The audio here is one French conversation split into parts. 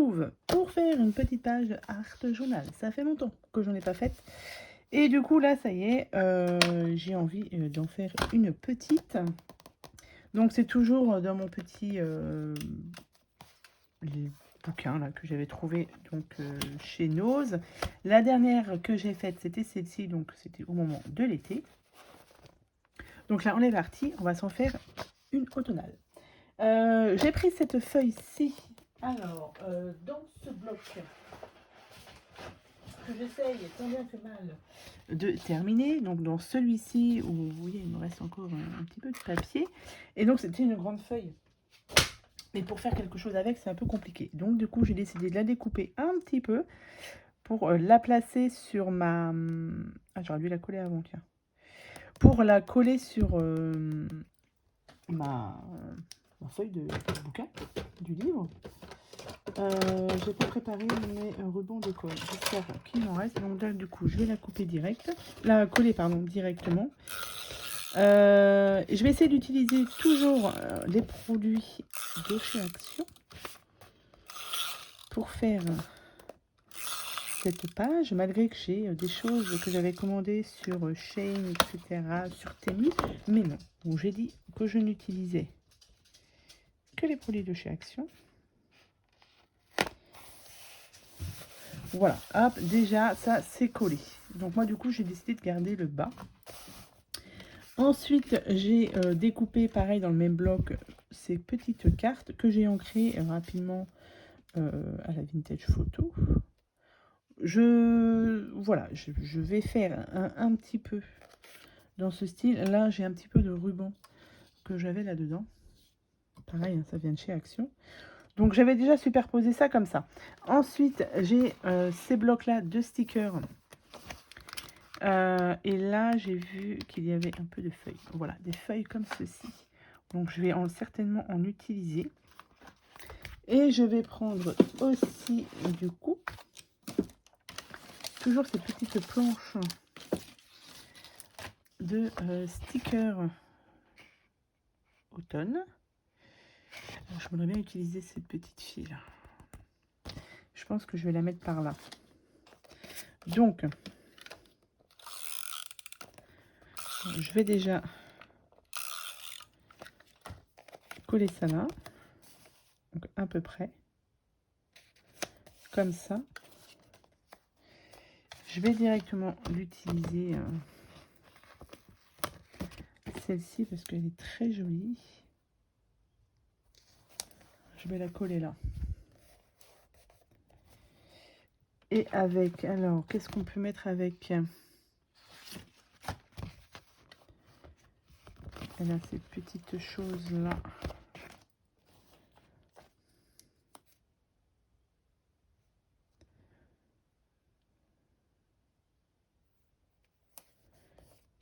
retrouve pour faire une petite page art journal. Ça fait longtemps que j'en ai pas faite. Et du coup, là, ça y est, j'ai envie d'en faire une petite. Donc, c'est toujours dans mon petit les bouquins là, que j'avais trouvé donc, chez Nose. La dernière que j'ai faite, c'était celle-ci, donc c'était au moment de l'été. Donc là, on est parti, on va s'en faire une automnale. J'ai pris cette feuille-ci. Alors, dans ce bloc que j'essaye, tant bien que mal, de terminer. Donc, dans celui-ci, où vous voyez, il me reste encore un petit peu de papier. Et donc, c'était une grande feuille. Mais pour faire quelque chose avec, c'est un peu compliqué. Donc, du coup, j'ai décidé de la découper un petit peu pour la placer sur ma... Ah, j'aurais dû la coller avant, tiens. Pour la coller sur ma feuille de bouquin, du livre. J'ai pas préparé mes rubans de colle. J'espère qu'il en reste. Donc là, du coup, je vais la couper direct. La coller, pardon, directement. Je vais essayer d'utiliser toujours les produits de chez Action pour faire cette page, malgré que j'ai des choses que j'avais commandées sur Shein, etc., sur Temu, mais non. Donc j'ai dit que je n'utilisais que les produits de chez Action. Voilà, hop, déjà, ça, c'est collé. Donc moi, du coup, j'ai décidé de garder le bas. Ensuite, j'ai découpé, pareil, dans le même bloc, ces petites cartes que j'ai ancrées rapidement à la Vintage Photo. Voilà, je vais faire un petit peu dans ce style. Là, j'ai un petit peu de ruban que j'avais là-dedans. Pareil, hein, ça vient de chez Action. Donc, j'avais déjà superposé ça comme ça. Ensuite, j'ai ces blocs-là de stickers. Et là, j'ai vu qu'il y avait un peu de feuilles. Voilà, des feuilles comme ceci. Donc, je vais certainement en utiliser. Et je vais prendre aussi, du coup, toujours ces petites planches de stickers automne. Je voudrais bien utiliser cette petite fille-là. Je pense que je vais la mettre par là. Donc, je vais déjà coller ça là. Donc, à peu près. Comme ça. Je vais directement l'utiliser, celle-ci, parce qu'elle est très jolie. Je vais la coller là. Et avec, alors, qu'est-ce qu'on peut mettre avec? Elle a ces petites choses-là.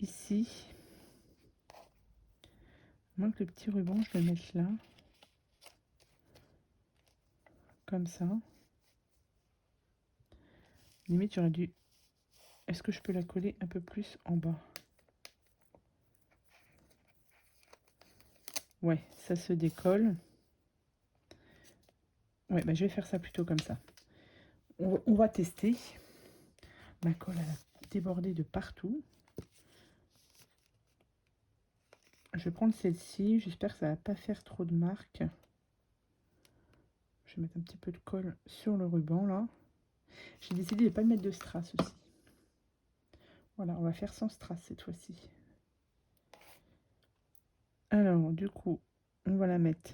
Ici. Moi, que le petit ruban, je vais le mettre là. Comme ça. Limite, j'aurais dû... Est-ce que je peux la coller un peu plus en bas? Ouais, ça se décolle. Ouais, bah, je vais faire ça plutôt comme ça. On va tester. Ma colle, elle a débordé de partout. Je vais prendre celle-ci. J'espère que ça va pas faire trop de marques. Je vais mettre un petit peu de colle sur le ruban, là. J'ai décidé de ne pas mettre de strass aussi. Voilà, on va faire sans strass cette fois-ci. Alors, du coup, on va la mettre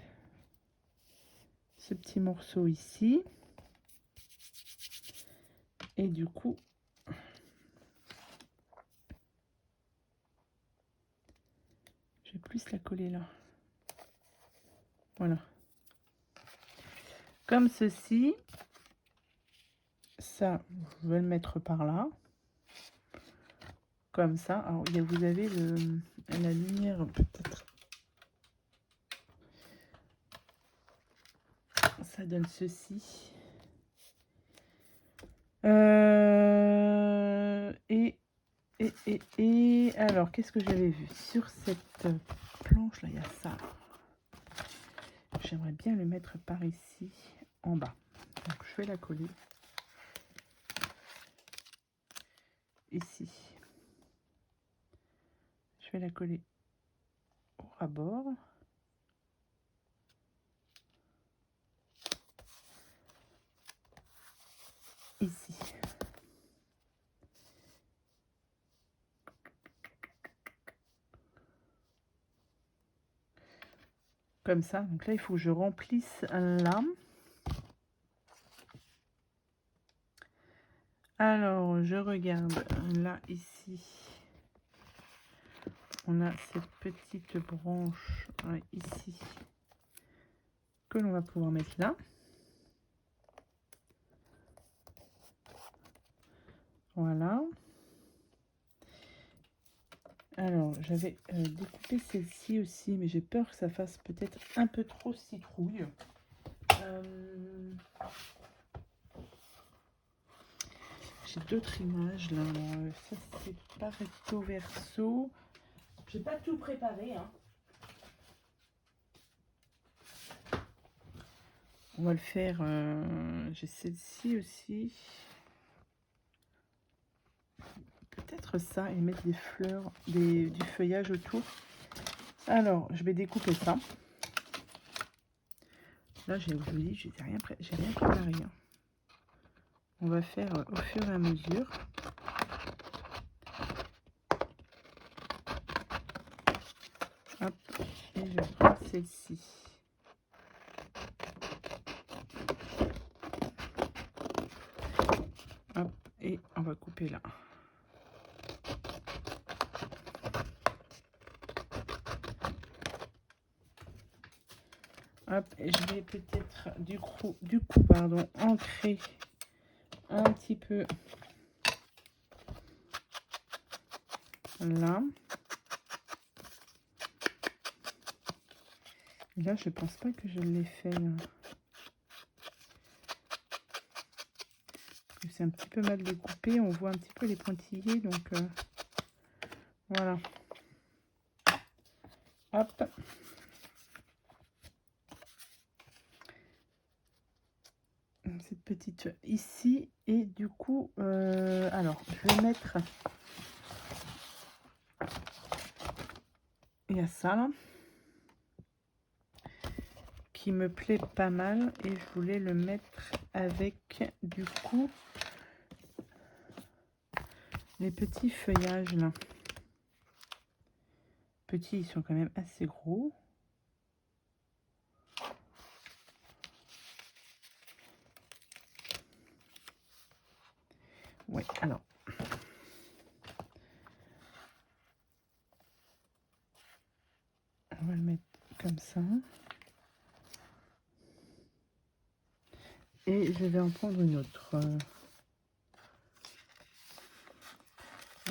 ce petit morceau ici. Et du coup, je vais plus la coller là. Voilà. Comme ceci. Ça, je vais le mettre par là. Comme ça. Alors, vous avez la lumière peut-être. Ça donne ceci. Et alors, qu'est-ce que j'avais vu sur cette planche là? Il y a ça. J'aimerais bien le mettre par ici, en bas. Donc, je vais la coller ici. Je vais la coller au ras-bord. Ici. Comme ça. Donc là, il faut que je remplisse là. Alors, je regarde là, ici. On a cette petite branche ici que l'on va pouvoir mettre là. Voilà. Alors, j'avais découpé celle-ci aussi, mais j'ai peur que ça fasse peut-être un peu trop citrouille. J'ai d'autres images là. Alors, ça, c'est pas recto verso. J'ai pas tout préparé, hein. On va le faire. J'ai celle-ci aussi. Peut-être ça et mettre des fleurs, du feuillage autour. Alors, je vais découper ça. Là, je vous dis, j'ai rien préparé. Hein. On va faire au fur et à mesure. Hop, et je prends celle-ci. Hop, et on va couper là. Hop, et je vais peut-être du coup, ancrer un petit peu là. Et là, je pense pas que je l'ai fait. Là. C'est un petit peu mal découpé. On voit un petit peu les pointillés, donc voilà. Hop. Cette petite ici et du coup alors je vais mettre, il y a ça là qui me plaît pas mal et je voulais le mettre avec du coup les petits feuillages là. Petits, ils sont quand même assez gros. Ouais, alors on va le mettre comme ça. Et je vais en prendre une autre.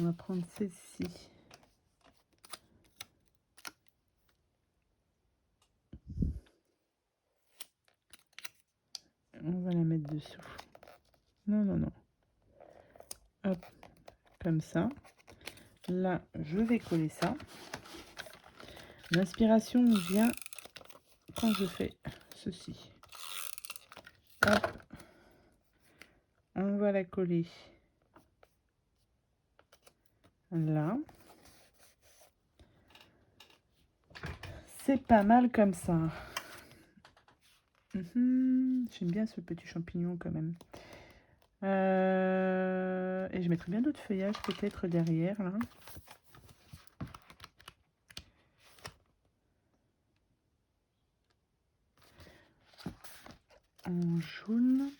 On va prendre celle-ci. On va la mettre dessous. Non, non, non. Hop, comme ça. Là, je vais coller ça. L'inspiration vient quand je fais ceci. Hop. On va la coller là. C'est pas mal comme ça. J'aime bien ce petit champignon quand même. Et je mettrai bien d'autres feuillages peut-être derrière là. En jaune.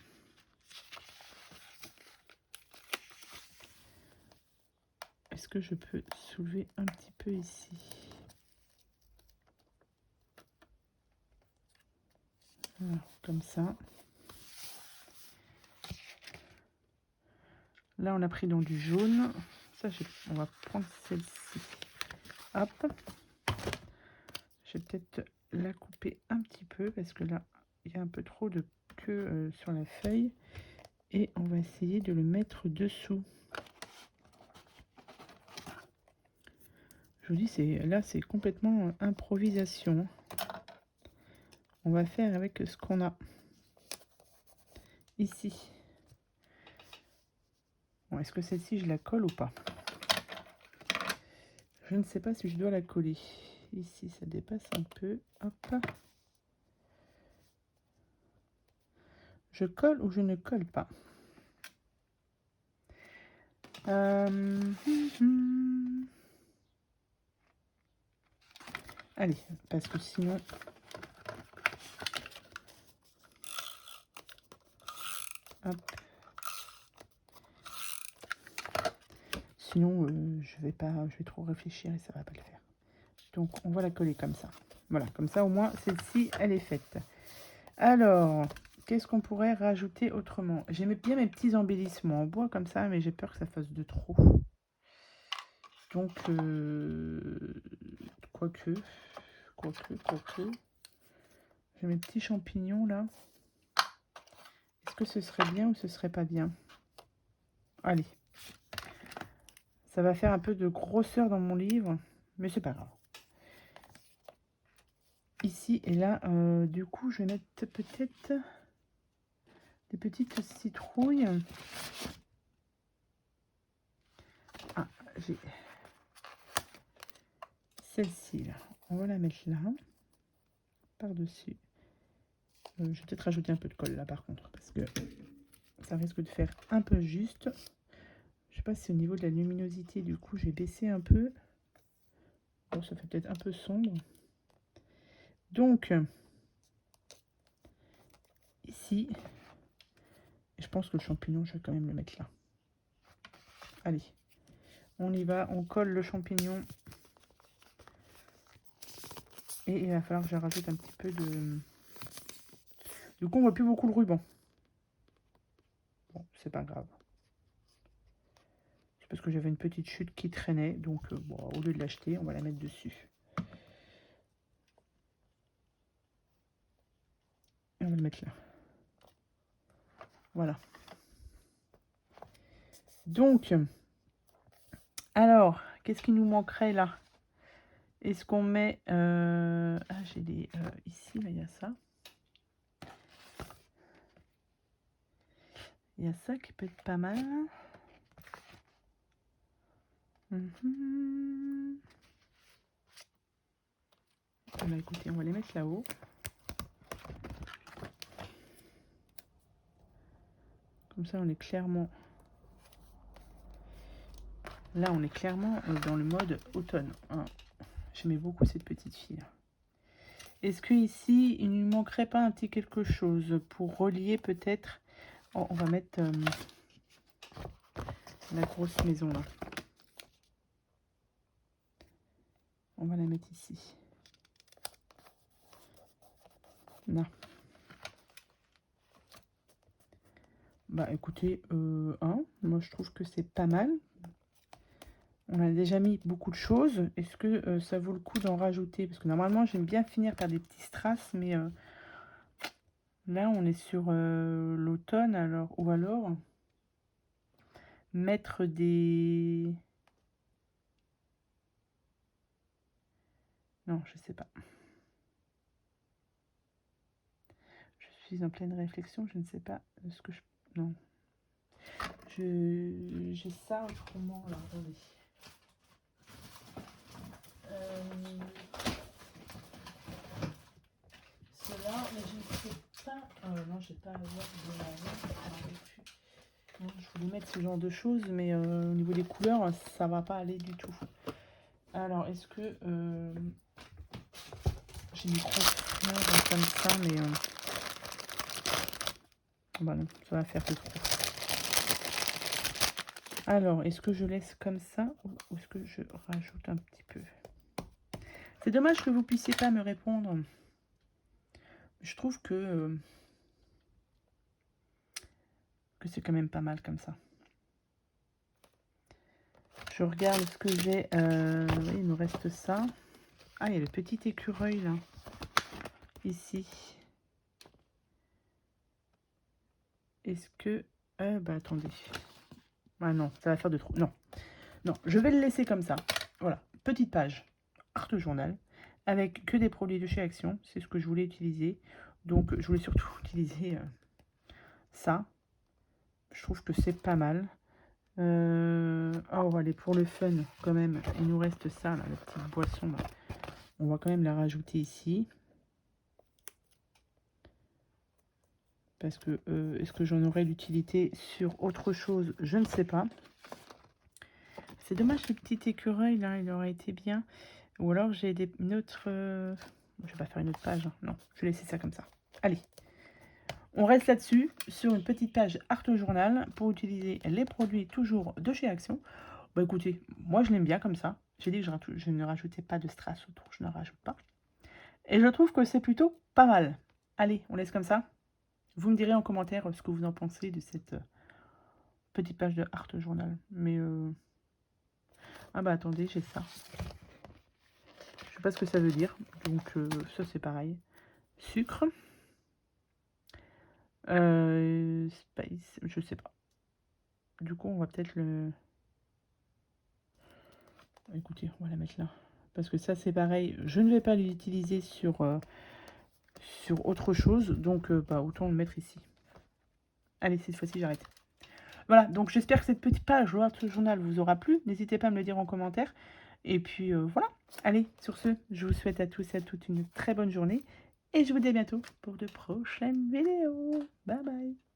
Est-ce que je peux soulever un petit peu ici? Voilà, comme ça. Là, on a pris dans du jaune. Ça, on va prendre celle-ci. Hop. Je vais peut-être la couper un petit peu parce que là, il y a un peu trop de queue sur la feuille. Et on va essayer de le mettre dessous. Je vous dis, là, c'est complètement improvisation. On va faire avec ce qu'on a. ici. Bon, est-ce que celle-ci, je la colle ou pas? Je ne sais pas si je dois la coller. Ici, ça dépasse un peu. Hop. Je colle ou je ne colle pas? Allez, parce que sinon... Hop. Sinon, je vais trop réfléchir et ça va pas le faire. Donc, on va la coller comme ça. Voilà, comme ça, au moins, celle-ci, elle est faite. Alors, qu'est-ce qu'on pourrait rajouter autrement? J'aimais bien mes petits embellissements en bois comme ça, mais j'ai peur que ça fasse de trop. Donc, quoique. J'ai mes petits champignons là. Est-ce que ce serait bien ou ce serait pas bien? Allez. Ça va faire un peu de grosseur dans mon livre, mais c'est pas grave. Ici et là, du coup, je vais mettre peut-être des petites citrouilles. Ah, j'ai celle-ci là. On va la mettre là, par-dessus. Je vais peut-être rajouter un peu de colle là par contre, parce que ça risque de faire un peu juste. Je sais pas si au niveau de la luminosité, du coup, j'ai baissé un peu. Bon, ça fait peut-être un peu sombre. Donc, ici, je pense que le champignon, je vais quand même le mettre là. Allez, on y va, on colle le champignon. Et il va falloir que je rajoute un petit peu de... Du coup, on voit plus beaucoup le ruban. Bon, c'est pas grave. C'est parce que j'avais une petite chute qui traînait. Donc, bon, au lieu de l'acheter, on va la mettre dessus. Et on va le mettre là. Voilà. Donc, alors, qu'est-ce qui nous manquerait là? Est-ce qu'on met... Ah, j'ai des... ici, là, il y a ça. Il y a ça qui peut être pas mal. Bah, écoutez, on va les mettre là-haut. Comme ça, on est clairement... Là, on est clairement dans le mode automne. Hein. J'aimais beaucoup cette petite fille. Est-ce que ici, il ne manquerait pas un petit quelque chose pour relier peut-être... Oh, on va mettre la grosse maison là. On va la mettre ici. Là. Bah écoutez, moi je trouve que c'est pas mal. On a déjà mis beaucoup de choses. Est-ce que ça vaut le coup d'en rajouter? Parce que normalement, j'aime bien finir par des petits strass, mais là, on est sur l'automne, alors, ou alors mettre des... Non, je sais pas. Je suis en pleine réflexion, je ne sais pas ce que je... Non. J'ai ça autrement, là, attendez. Cela, mais je ne sais pas... non, j'ai pas à voir de la... Non, je voulais mettre ce genre de choses, mais au niveau des couleurs, ça va pas aller du tout. Alors, est-ce que... j'ai des grosses fleurs comme ça, mais... bah non, ça va faire que trop. Alors, est-ce que je laisse comme ça ou est-ce que je rajoute un petit peu? C'est dommage que vous puissiez pas me répondre. Je trouve que c'est quand même pas mal comme ça. Je regarde ce que j'ai. Oui, il me reste ça. Ah, il y a le petit écureuil là. Ici. Est-ce que... bah attendez. Ah non, ça va faire de trop. Non. Non, je vais le laisser comme ça. Voilà. Petite page. Art journal. Avec que des produits de chez Action. C'est ce que je voulais utiliser. Donc, je voulais surtout utiliser Ça, je trouve que c'est pas mal. Oh, allez, pour le fun, quand même, il nous reste ça, là, la petite boisson. Là. On va quand même la rajouter ici. Parce que, est-ce que j'en aurai l'utilité sur autre chose? Je ne sais pas. C'est dommage, le petit écureuil, là, il aurait été bien. Ou alors, j'ai une autre... Je vais pas faire une autre page, hein. Non, je vais laisser ça comme ça. Allez. On reste là-dessus, sur une petite page Art Journal, pour utiliser les produits toujours de chez Action. Bah écoutez, moi je l'aime bien comme ça. J'ai dit que je ne rajoutais pas de strass autour, je ne rajoute pas. Et je trouve que c'est plutôt pas mal. Allez, on laisse comme ça. Vous me direz en commentaire ce que vous en pensez de cette petite page de Art Journal. Mais ah bah attendez, j'ai ça. Je sais pas ce que ça veut dire. Donc ça c'est pareil. Sucre. Spice, je sais pas. Du coup, on va peut-être le... Écoutez, on va la mettre là. Parce que ça, c'est pareil. Je ne vais pas l'utiliser sur autre chose. Donc, bah, autant le mettre ici. Allez, cette fois-ci, j'arrête. Voilà, donc j'espère que cette petite page Art Journal vous aura plu. N'hésitez pas à me le dire en commentaire. Et puis, voilà. Allez, sur ce, je vous souhaite à tous et à toutes une très bonne journée. Et je vous dis à bientôt pour de prochaines vidéos. Bye bye.